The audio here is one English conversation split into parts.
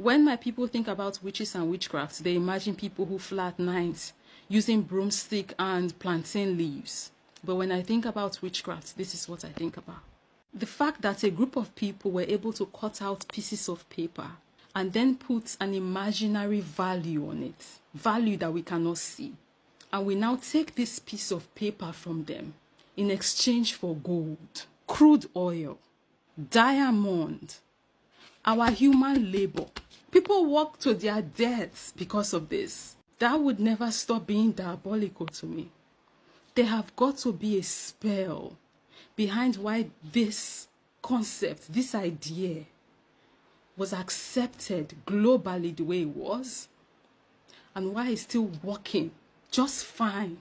When my people think about witches and witchcraft, they imagine people who fly at night using broomstick and plantain leaves. But when I think about witchcraft, this is what I think about. The fact that a group of people were able to cut out pieces of paper and then put an imaginary value on it, value that we cannot see. And we now take this piece of paper from them in exchange for gold, crude oil, diamond, our human labor. People work to their deaths because of this. That would never stop being diabolical to me. There have got to be a spell behind why this concept, this idea, was accepted globally the way it was, and why it's still working just fine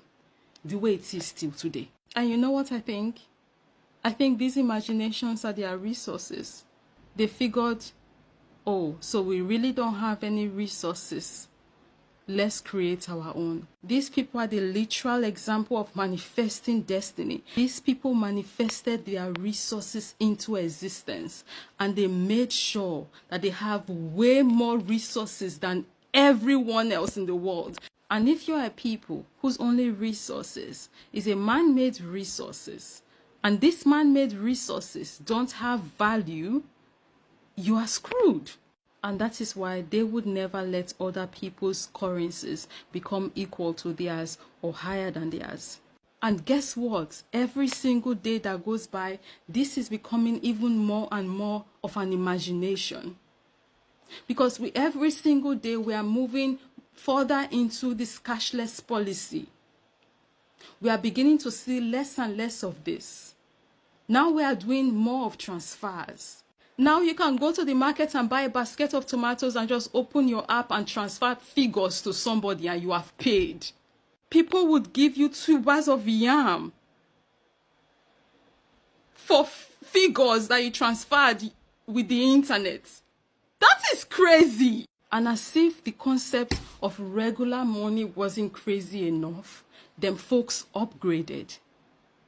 the way it is still today. And you know what I think? I think these imaginations are their resources. They figured, oh, so we really don't have any resources. Let's create our own. These people are the literal example of manifesting destiny. These people manifested their resources into existence, and they made sure that they have way more resources than everyone else in the world. And if you are a people whose only resources is a man-made resources, and these man-made resources don't have value, you are screwed. And that is why they would never let other people's currencies become equal to theirs or higher than theirs. And guess what? Every single day that goes by, this is becoming even more and more of an imagination. Because every single day we are moving further into this cashless policy. We are beginning to see less and less of this. Now we are doing more of transfers. Now you can go to the market and buy a basket of tomatoes and just open your app and transfer figures to somebody and you have paid. People would give you 2 bars of yam for figures that you transferred with the internet. That is crazy. And as if the concept of regular money wasn't crazy enough, them folks upgraded.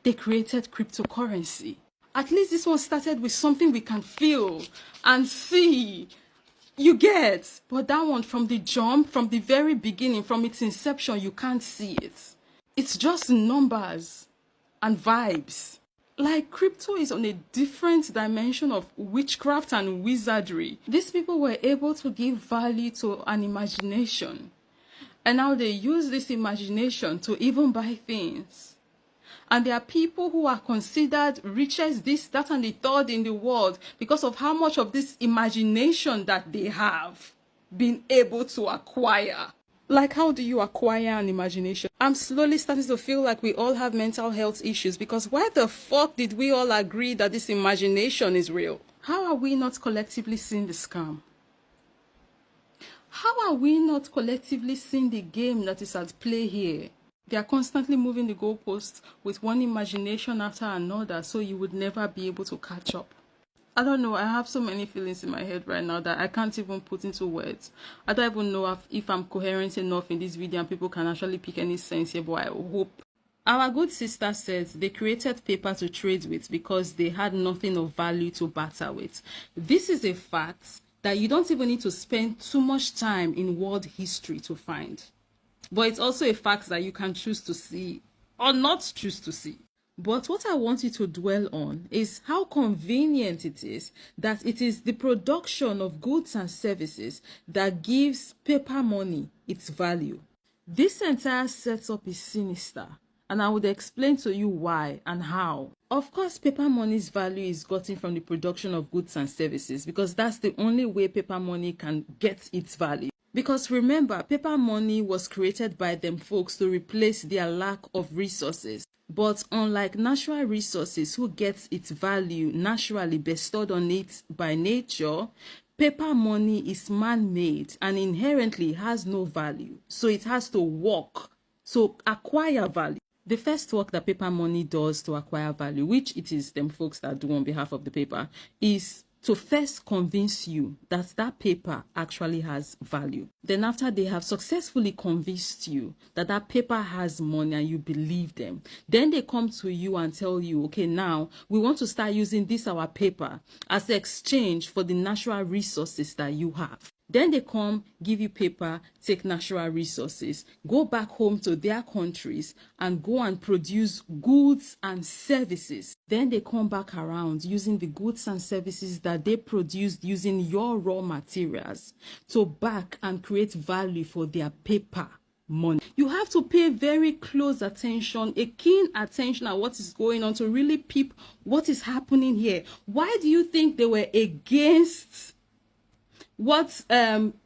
They created cryptocurrency. At least this one started with something we can feel and see. You get? But that one, from the jump, from the very beginning, from its inception, you can't see it. It's just numbers and vibes. Like, crypto is on a different dimension of witchcraft and wizardry. These people were able to give value to an imagination. And now they use this imagination to even buy things. And there are people who are considered richest, this, that, and the third in the world because of how much of this imagination that they have been able to acquire. Like, how do you acquire an imagination? I'm slowly starting to feel like we all have mental health issues, because why the fuck did we all agree that this imagination is real? How are we not collectively seeing the scam? How are we not collectively seeing the game that is at play here? They are constantly moving the goalposts with one imagination after another, so you would never be able to catch up. I don't know, I have so many feelings in my head right now that I can't even put into words. I don't even know if I'm coherent enough in this video and people can actually pick any sense here, but I hope. Our good sister says they created paper to trade with because they had nothing of value to barter with. This is a fact that you don't even need to spend too much time in world history to find. But it's also a fact that you can choose to see or not choose to see. But what I want you to dwell on is how convenient it is that it is the production of goods and services that gives paper money its value. This entire setup is sinister, and I would explain to you why and how. Of course, paper money's value is gotten from the production of goods and services, because that's the only way paper money can get its value. Because remember, paper money was created by them folks to replace their lack of resources. But unlike natural resources, who gets its value naturally bestowed on it by nature, paper money is man-made and inherently has no value. So it has to work to acquire value. The first work that paper money does to acquire value, which it is them folks that do on behalf of the paper, is to first convince you that that paper actually has value. Then after they have successfully convinced you that that paper has money and you believe them, then they come to you and tell you, okay, now we want to start using this our paper as exchange for the natural resources that you have. Then they come, give you paper, take natural resources, go back home to their countries and go and produce goods and services. Then they come back around using the goods and services that they produced using your raw materials to back and create value for their paper money. You have to pay very close attention, a keen attention at what is going on to really peep what is happening here. Why do you think they were against what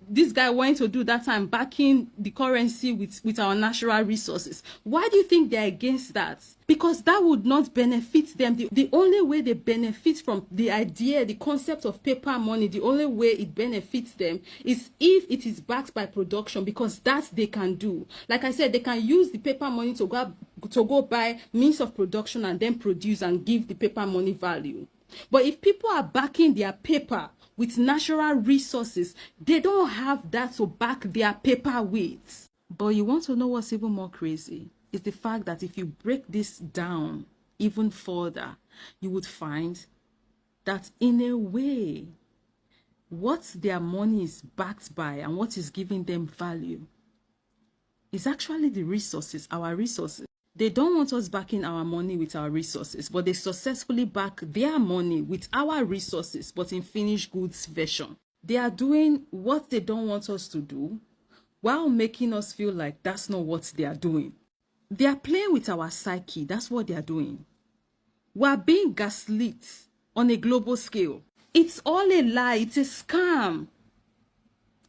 this guy wanted to do that time, backing the currency with our natural resources? Why do you think they're against that? Because that would not benefit them. The only way they benefit from the idea, the concept of paper money, the only way it benefits them is if it is backed by production, because that they can do. Like I said, they can use the paper money to go buy means of production and then produce and give the paper money value. But if people are backing their paper with natural resources, they don't have that to back their paper with. But you want to know what's even more crazy? Is the fact that if you break this down even further, you would find that in a way, what their money is backed by and what is giving them value is actually the resources, our resources. They don't want us backing our money with our resources, but they successfully back their money with our resources, but in finished goods version. They are doing what they don't want us to do while making us feel like that's not what they are doing. They are playing with our psyche. That's what they are doing. We are being gaslit on a global scale. It's all a lie. It's a scam.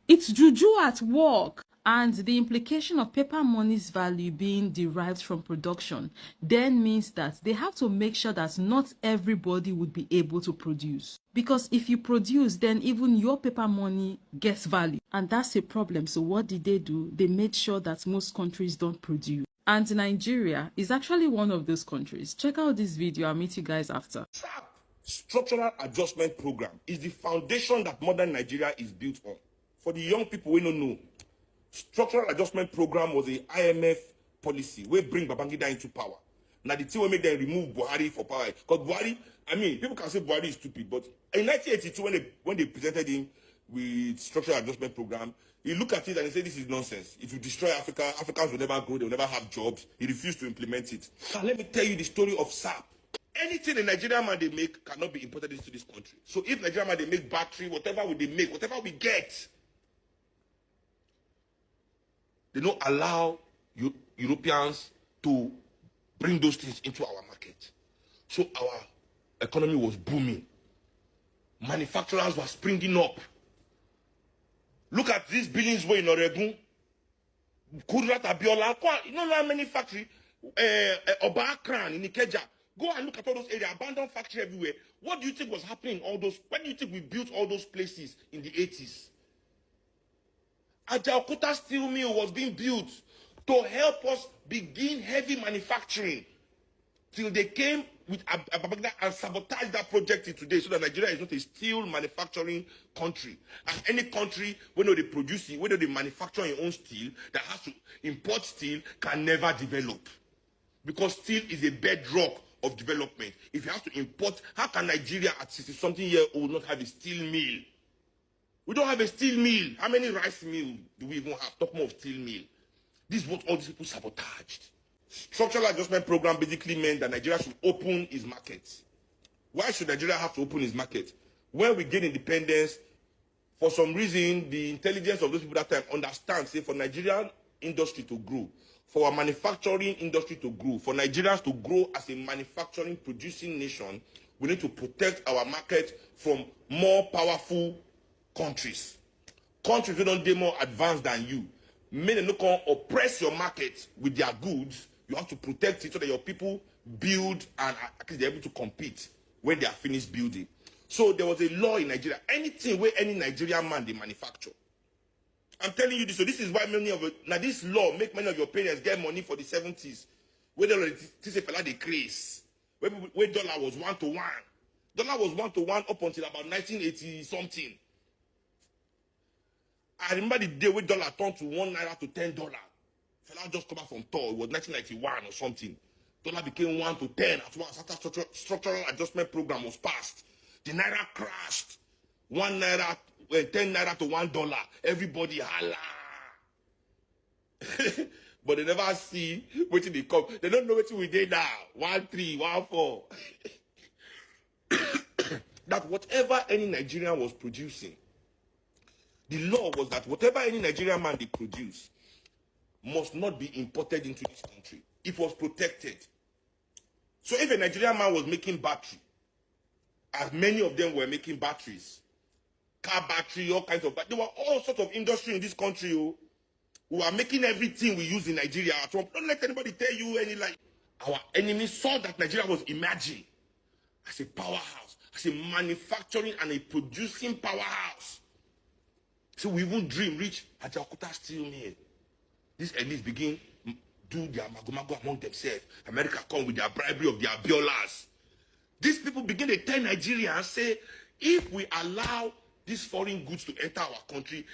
It's juju at work. And the implication of paper money's value being derived from production then means that they have to make sure that not everybody would be able to produce. Because if you produce, then even your paper money gets value. And that's a problem. So what did they do? They made sure that most countries don't produce. And Nigeria is actually one of those countries. Check out this video. I'll meet you guys after. Structural adjustment program is the foundation that modern Nigeria is built on. For the young people we don't know, structural adjustment program was a IMF policy we bring Babangida into power. Now the thing will make them remove Buhari for power. Because Buhari, I mean, people can say Buhari is stupid, but in 1982 when they presented him with structural adjustment program, he looked at it and he said, this is nonsense. It will destroy Africa. Africans will never grow. They will never have jobs. He refused to implement it. Now, let me tell you the story of SAP. Anything a Nigerian man they make cannot be imported into this country. So if Nigerian man they make battery, whatever they make, whatever we get, they don't allow Europeans to bring those things into our market. So our economy was booming. Manufacturers were springing up. Look at these buildings where in Oregon, Kudrat Abiola, you know how many factories, Oba Akran in Ikeja. Go and look at all those areas, abandoned factory everywhere. What do you think was happening in all those? When do you think we built all those places in the 80s? Ajaokuta steel mill was being built to help us begin heavy manufacturing till they came with Babangida and sabotaged that project today, so that Nigeria is not a steel manufacturing country. And any country, when they produce it, when they manufacture their own steel, that has to import steel, can never develop. Because steel is a bedrock of development. If you have to import, how can Nigeria at 60-something years old not have a steel mill? We don't have a steel mill. How many rice mills do we even have? Talk more of steel mill. This is what all these people sabotaged. Structural adjustment program basically meant that Nigeria should open its market. Why should Nigeria have to open its market? When we gain independence, for some reason, the intelligence of those people that time understand, say, for Nigerian industry to grow, for our manufacturing industry to grow, for Nigerians to grow as a manufacturing producing nation, we need to protect our market from more powerful countries. Countries that don't be more advanced than you. May they not oppress your market with their goods. You have to protect it so that your people build and at least they're able to compete when they are finished building. So there was a law in Nigeria. Anything where any Nigerian man they manufacture. I'm telling you this. So this is why many of you, now this law make many of your parents get money for the 70s. Where they say fella they craze. Where dollar was 1-to-1. Dollar was 1-to-1 up until about 1980 something. I remember the day where dollar turned to $1 to $10. Fella just come out from tour. It was 1991 or something. Dollar became 1 to 10 at once. After structural adjustment program was passed, the naira crashed. 1 naira, 10 naira to $1. Everybody holla. But they never see what they come. They don't know what we did now. 1.3, 1.4. That whatever any Nigerian was producing, the law was that whatever any Nigerian man they produce must not be imported into this country. It was protected. So if a Nigerian man was making battery, as many of them were making batteries, car battery, all kinds of, there were all sorts of industry in this country. Oh, we are making everything we use in Nigeria. Don't let anybody tell you any lie. Our enemies saw that Nigeria was emerging as a powerhouse, as a manufacturing and a producing powerhouse. So we even dream reach Ajaokuta steel mill. These elites begin do their magomago among themselves. America come with their bribery of their Abiolas. These people begin to tell Nigeria and say, if we allow these foreign goods to enter our country,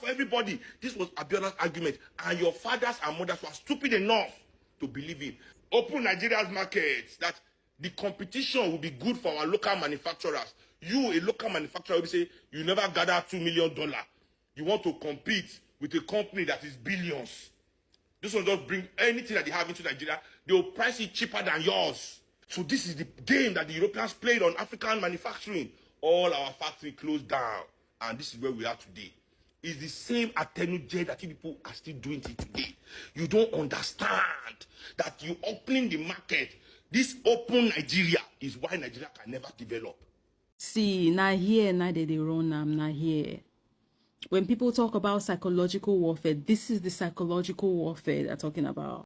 for everybody. This was Abiola's argument, and your fathers and mothers were stupid enough to believe it. Open Nigeria's markets, that the competition will be good for our local manufacturers. You, a local manufacturer, will say you never gather $2 million. You want to compete with a company that is billions. This will just bring anything that they have into Nigeria. They will price it cheaper than yours. So this is the game that the Europeans played on African manufacturing. All our factories closed down, and this is where we are today. It's the same attenuate that people are still doing it today. You don't understand that you opening the market. This open Nigeria is why Nigeria can never develop. See, now here, now they run, I'm not here. When people talk about psychological warfare, this is the psychological warfare they're talking about.